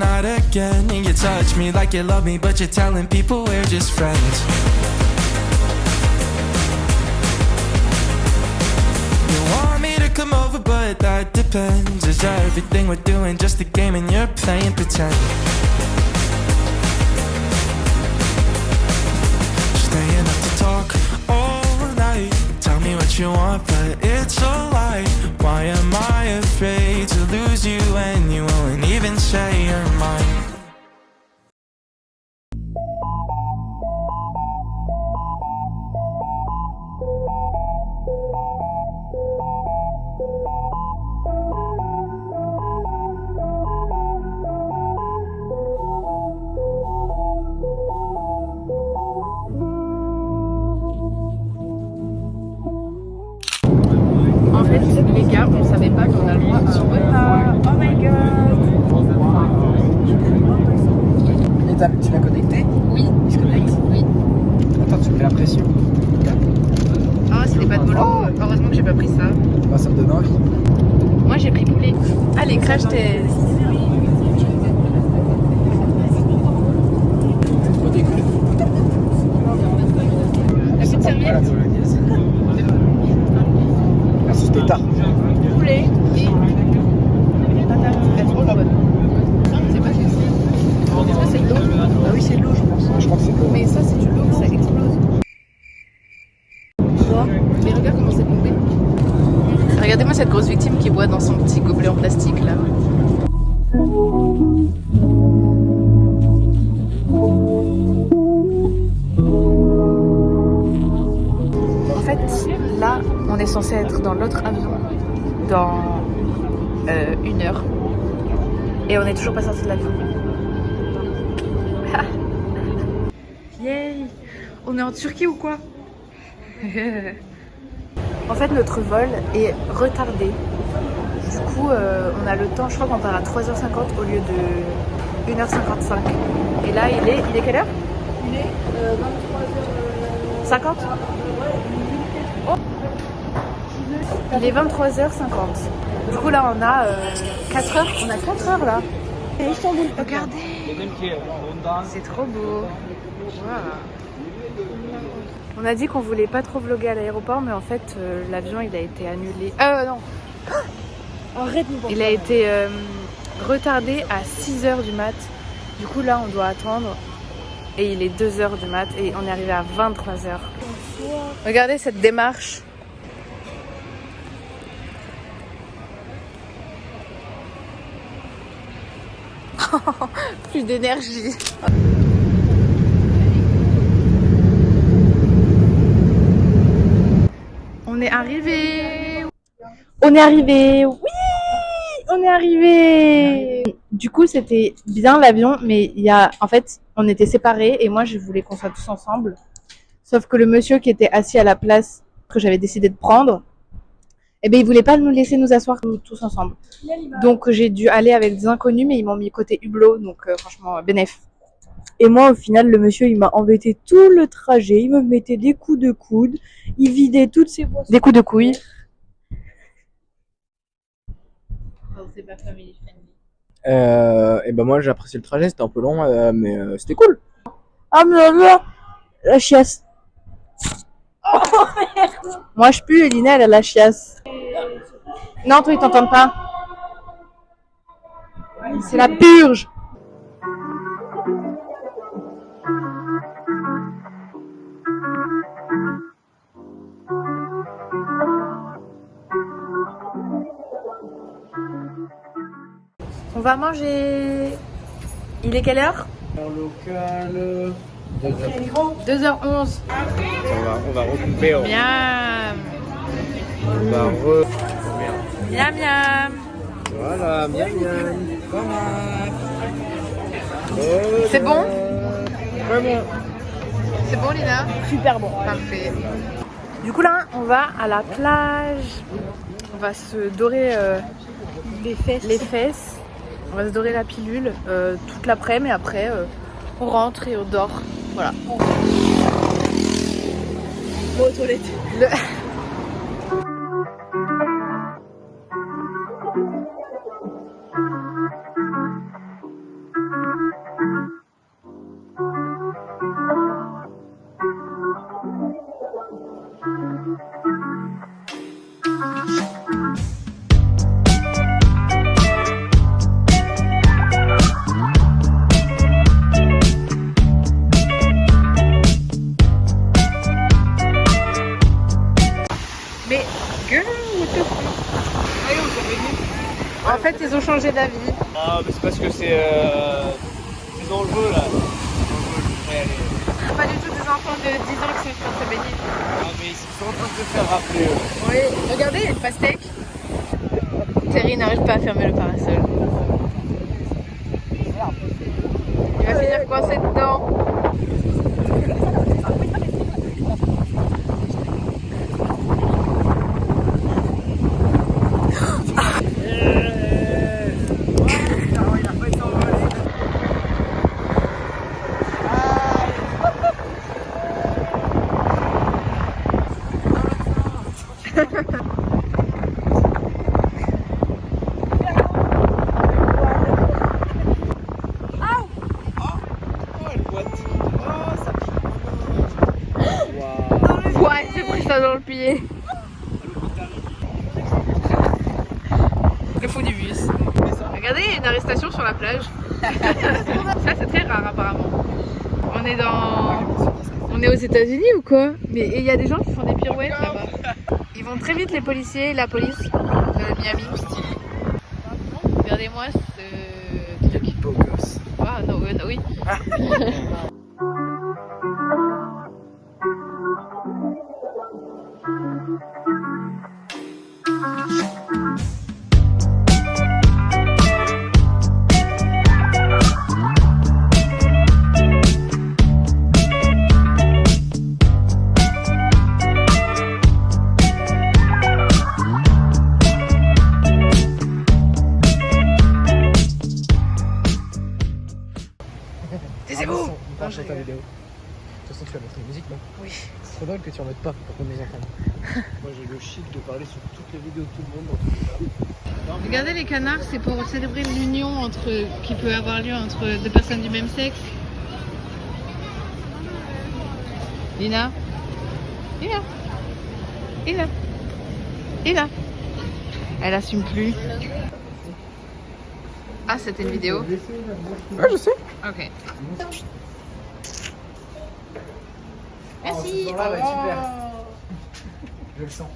not again. And you touch me like you love me, but you're telling people we're just friends. You want me to come over, but that depends. Is everything we're doing just a game and you're playing pretend? Staying up to talk all night. Tell me what you want, but it's a lie. Why am I afraid to lose you when you won't even say you're mine? En fait, les gars, on savait pas qu'on a le droit à un repas. Oh my god! Et tu l'as connecté? Oui, je connecte. Oui. Attends, tu me fais la pression. Ah, c'était pas de bolo. Heureusement que j'ai pas pris ça. Bah, ça me donne envie. Moi, j'ai pris poulet. Allez, crash test. La petite serviette. Merci, c'était tard. Poulet et patate. Elle est trop bonne. C'est pas que c'est. Est-ce que c'est de l'eau? Ah oui, c'est de l'eau, je pense. Je crois que c'est de l'eau. Mais ça, c'est de l'eau, ça explose. Mais regarde comment c'est pompé. Regardez-moi cette grosse victime qui boit dans son petit gobelet en plastique là. En fait, là, on est censé être dans l'autre avion dans 1 heure. Et on n'est toujours pas sorti de l'avion. Yay! On est en Turquie ou quoi? En fait, notre vol est retardé. Du coup, on a le temps, je crois qu'on part à 3h50 au lieu de 1h55. Et là, il est quelle heure? Il est 23h50. Oh. Il est 23h50. Du coup, là, on a 4 heures. On a 4 heures là. Et Istanbul, regardez. C'est trop beau. Wow. On a dit qu'on voulait pas trop vlogger à l'aéroport, mais en fait, l'avion il a été annulé. Non. Arrête, il a été retardé à 6h du mat. Du coup, là, on doit attendre. Et il est 2h du mat. Et on est arrivé à 23h. Regardez cette démarche. Plus d'énergie. On est arrivé. On est arrivé. Oui, on est arrivé. Du coup, c'était bien l'avion, mais en fait, on était séparés et moi, je voulais qu'on soit tous ensemble. Sauf que le monsieur qui était assis à la place que j'avais décidé de prendre, eh ben, il voulait pas nous laisser nous asseoir tous ensemble. Donc, j'ai dû aller avec des inconnus, mais ils m'ont mis côté hublot, donc franchement, bénef. Et moi, au final, le monsieur, il m'a embêté tout le trajet. Il me mettait des coups de coude. Il vidait toutes ses boissons. Des coups de couilles. C'est pas family friendly. Et ben moi, j'ai apprécié le trajet. C'était un peu long, mais c'était cool. Ah, mais la chiasse. Oh, merde. Moi, je pue et Lina, elle a la chiasse. Non, toi, ils t'entendent pas. C'est la purge. On va manger. Il est quelle heure? En local. 2h11. On va recouper. Miam. On va Miam miam. Voilà, miam miam. C'est bon? Vraiment. C'est bon, Lina? Super bon. Parfait. Du coup, là, on va à la plage. On va se dorer les fesses. On va se dorer la pilule toute l'après-midi, mais après, on rentre et on dort. Voilà. Bon, aux toilettes. changé d'avis. Ah, mais c'est parce que c'est dangereux là. Pas du tout des enfants de 10 ans qui sont en train de se baigner. Ah, mais ils sont en train de se faire rappeler. Oui, regardez, il y a le pastèque. Terry n'arrive pas à fermer le parasol. Il va finir coincé dedans. Ouais, j'ai pris ça dans le pied. Le fou du bus. Regardez, il y a une arrestation sur la plage. Ça, c'est très rare apparemment. On est aux États-Unis ou quoi? Mais il y a des gens qui font des pirouettes là-bas. Ils vont très vite, les policiers, la police de Miami. Regardez-moi ce truc. Beau gosse. Ah non, oui. Taisez-vous! On part sur ta vidéo. De toute façon, tu vas mettre une musique, non? Oui. C'est trop drôle que tu en mettes pas pour qu'on nous entende. Moi, j'ai le chic de parler sur toutes les vidéos de tout le monde. Regardez les canards, c'est pour célébrer l'union qui peut avoir lieu entre deux personnes du même sexe. Lina. Elle assume plus. Ah, c'était une vidéo? Ouais, je sais. Ok. Merci. Ah, bah, super. Je le sens.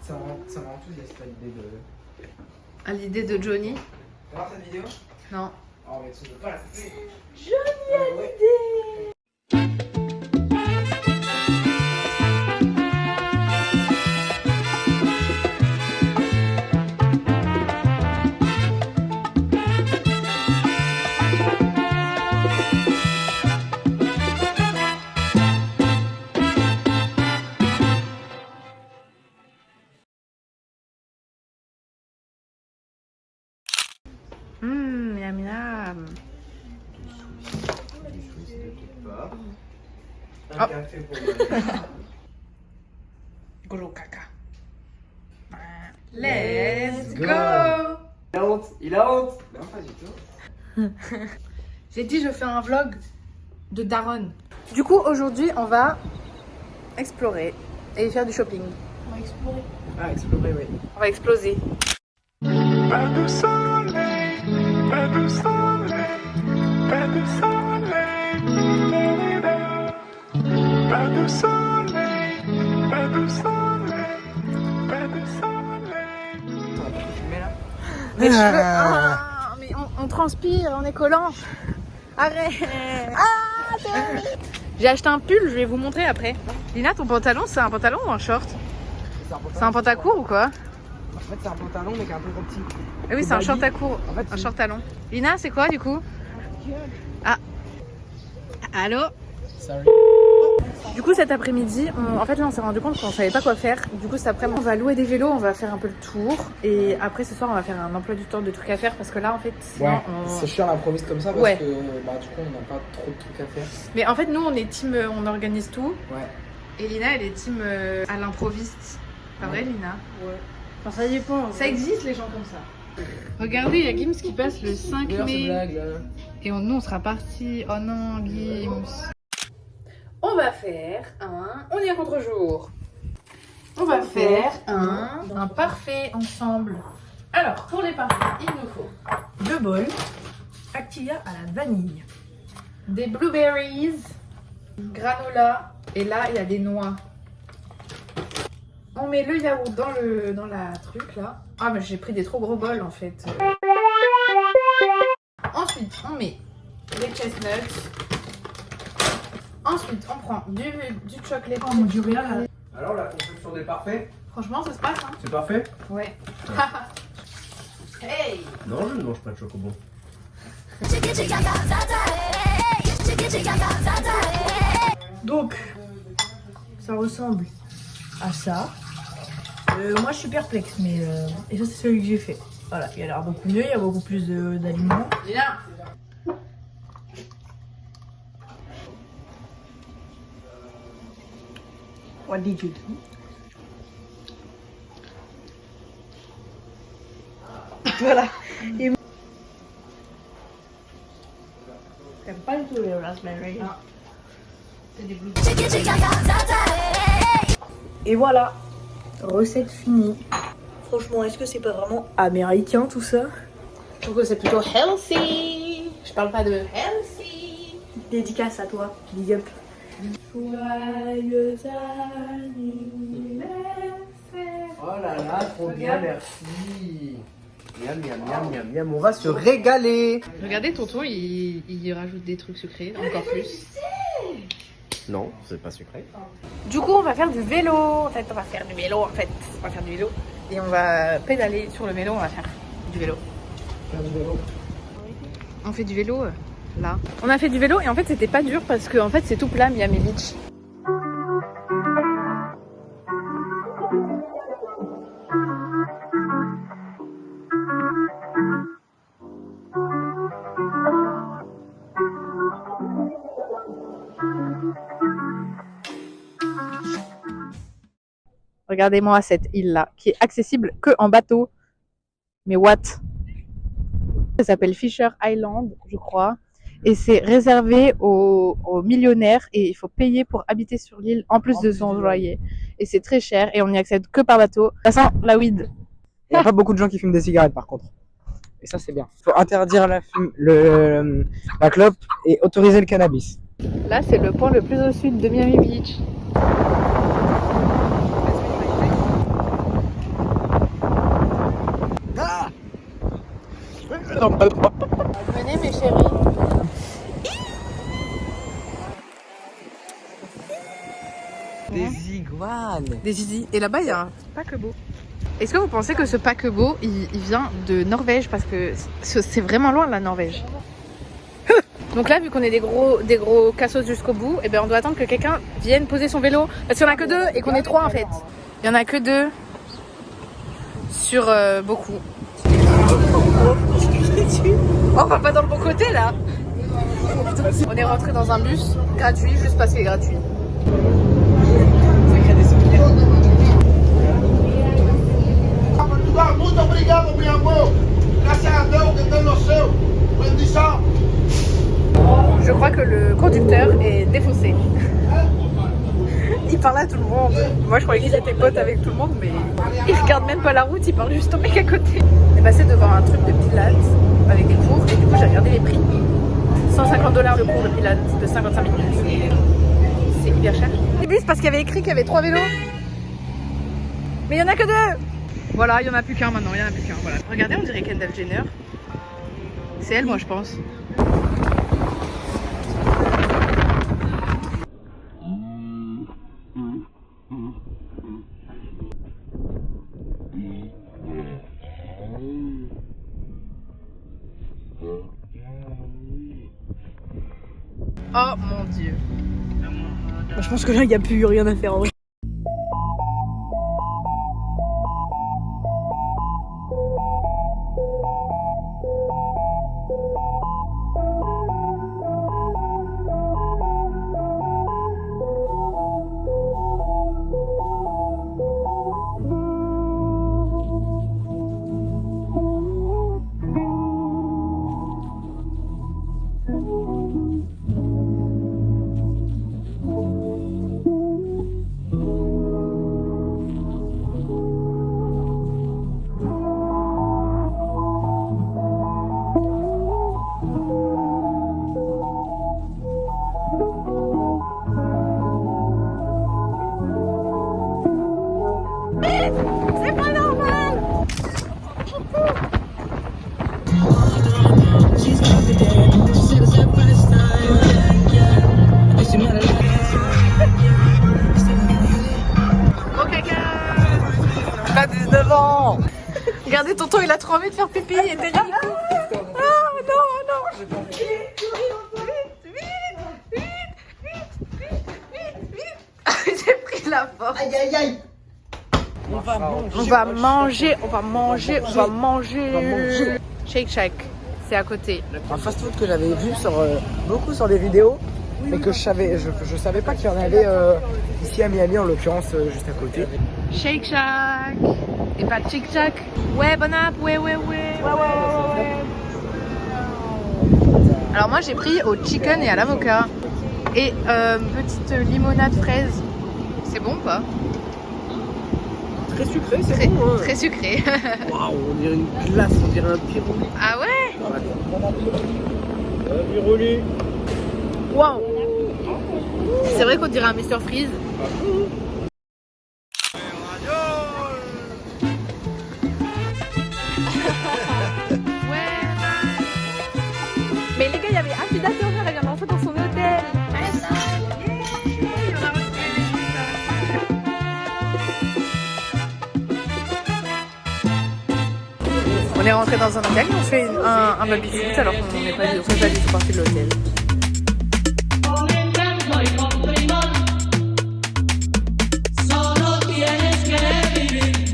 Ça m'a enthousiaste l'idée de. À l'idée de Johnny? Tu vas voir cette vidéo? Non. Oh, mais tu ne peux pas la couper. Johnny a l'idée. Miam miam. Un café pour moi. Gros caca. Let's go. Il a honte. Non, pas du tout. J'ai dit je fais un vlog de Daron. Du coup aujourd'hui on va explorer et faire du shopping. On va explorer. Ah, explorer, oui. On va exploser. Pas de soleil, pas de soleil, pas de soleil, pas de soleil, pas de soleil, pas de soleil. On va pas filmer là. Les cheveux. Ah, mais on transpire, on est collant. Arrête. J'ai acheté un pull, je vais vous montrer après. Lina, ton pantalon, c'est un pantalon ou un short? C'est un pantacourt ou quoi? En fait, c'est un pantalon, mais qui est un peu trop petit. Ah oui, c'est un short à court, En fait, un short à long. Lina, c'est quoi du coup? Ah. Allô? Sorry. Du coup, cet après-midi, en fait, là, on s'est rendu compte qu'on savait pas quoi faire. Du coup, cet après-midi, on va louer des vélos, on va faire un peu le tour. Et après, ce soir, on va faire un emploi du temps de trucs à faire parce que là, en fait, sinon, Ouais, c'est chiant l'improviste comme ça parce Ouais. que bah, du coup, on n'a pas trop de trucs à faire. Mais en fait, nous, on est team, on organise tout. Ouais. Et Lina, elle est team à l'improviste. Pas vrai, Lina? Ouais. Enfin, ça dépend. Ça existe, les gens comme ça. Regardez, il y a Gims qui passe le 5 D'ailleurs, ces mai. blagues là. Et nous, on sera partis. Oh non, Gims. On va faire un... On est à contre-jour. On va faire un parfait ensemble. Alors, pour les parfaits, il nous faut 2 bols. Activia à la vanille. des blueberries, granola, et là, il y a des noix. On met le yaourt dans la truc là. Ah mais j'ai pris des trop gros bols en fait. Ensuite on met les chestnuts. Ensuite on prend du chocolat. Oh mon dieu rien. Alors la construction des parfaits, Franchement ça se passe hein. c'est parfait? Ouais. Hey. Non, je ne mange pas de chocobon. Donc, ça ressemble à ça. Moi, je suis perplexe, mais et ça, c'est celui que j'ai fait. Voilà, il a l'air beaucoup mieux, il y a beaucoup plus d'aliments. Viens. What did you do? Voilà. Et... J'aime pas du tout les raspberries. Et voilà, recette finie. Franchement, est-ce que c'est pas vraiment américain tout ça? Je trouve que c'est plutôt healthy. Je parle pas de healthy. Dédicace à toi, big up. Joyeux anniversaire. Oh là là, trop bien, merci. Miam, miam, miam, miam, miam, on va se régaler. Regardez tonton, il rajoute des trucs sucrés, encore plus. Non, c'est pas sucré. Du coup on va faire du vélo. On va faire du vélo et on va pédaler sur le vélo, on va faire du vélo. On fait du vélo là. On a fait du vélo et en fait c'était pas dur parce que en fait c'est tout plat Miami Beach. Regardez-moi cette île-là, qui est accessible que en bateau. Mais what? Ça s'appelle Fisher Island, je crois. Et c'est réservé aux millionnaires et il faut payer pour habiter sur l'île en plus de son loyer. Et c'est très cher et on n'y accède que par bateau. Ça sent la weed. Il n'y a pas beaucoup de gens qui fument des cigarettes par contre. Et ça c'est bien. Il faut interdire la clope et autoriser le cannabis. Là, c'est le point le plus au sud de Miami Beach. Venez mes chéris. Des iguanes. Des zizi. Et là-bas, il y a un paquebot. Est-ce que vous pensez que ce paquebot, il vient de Norvège? Parce que c'est vraiment loin, la Norvège. Donc là, vu qu'on est des gros cassos jusqu'au bout, et ben on doit attendre que quelqu'un vienne poser son vélo. Parce qu'il n'y en a que deux et qu'on est trois en fait. Il y en a que deux sur beaucoup. Oh, on va pas dans le bon côté là. On est rentré dans un bus gratuit juste parce qu'il est gratuit. Muito obrigado, meu amor. Graças a Deus que tem no céu. Bendição. Je crois que le conducteur est défaussé. Il parle à tout le monde. Moi je croyais qu'il était pote avec tout le monde, mais il regarde même pas la route, il parle juste au mec à côté. On est passé devant un truc de pilates avec des cours et du coup j'ai regardé les prix. $150 le cours de pilates de 55 minutes. C'est hyper cher. C'est bus parce qu'il y avait écrit qu'il y avait 3 vélos. Mais il y en a que 2. Voilà, il y en a plus qu'un maintenant, il y en a plus qu'un. Voilà. Regardez, on dirait Kendall Jenner. C'est elle, moi je pense. Oh mon dieu. Moi, je pense que là, il n'y a plus rien à faire en vrai. tonton il a trop envie de faire pipi, il était ridicule. Ah non, non. J'ai pris la porte. Aïe, aïe, aïe. On va manger. Shake Shack, c'est à côté. Un fast-food que j'avais vu beaucoup sur des vidéos, mais que je savais pas qu'il y en avait ici à Miami, en l'occurrence juste à côté. Shake Shack. Et pas Chick Shack. Ouais, bon app, ouais. Alors moi j'ai pris au chicken et à l'avocat. Et petite limonade fraise. C'est bon ou pas? Très sucré, c'est bon. Hein. Très sucré. Waouh, on dirait une glace, on dirait un pirou. Ah ouais? Piroli. Waouh. C'est vrai qu'on dirait un Mr Freeze. Mais les gars, il y avait Afida Turner, elle vient d'entrer dans son hôtel. On est rentré dans un hôtel, on fait un baby-foot alors qu'on n'est pas du tout parti de l'hôtel. Solo tienes que vivir.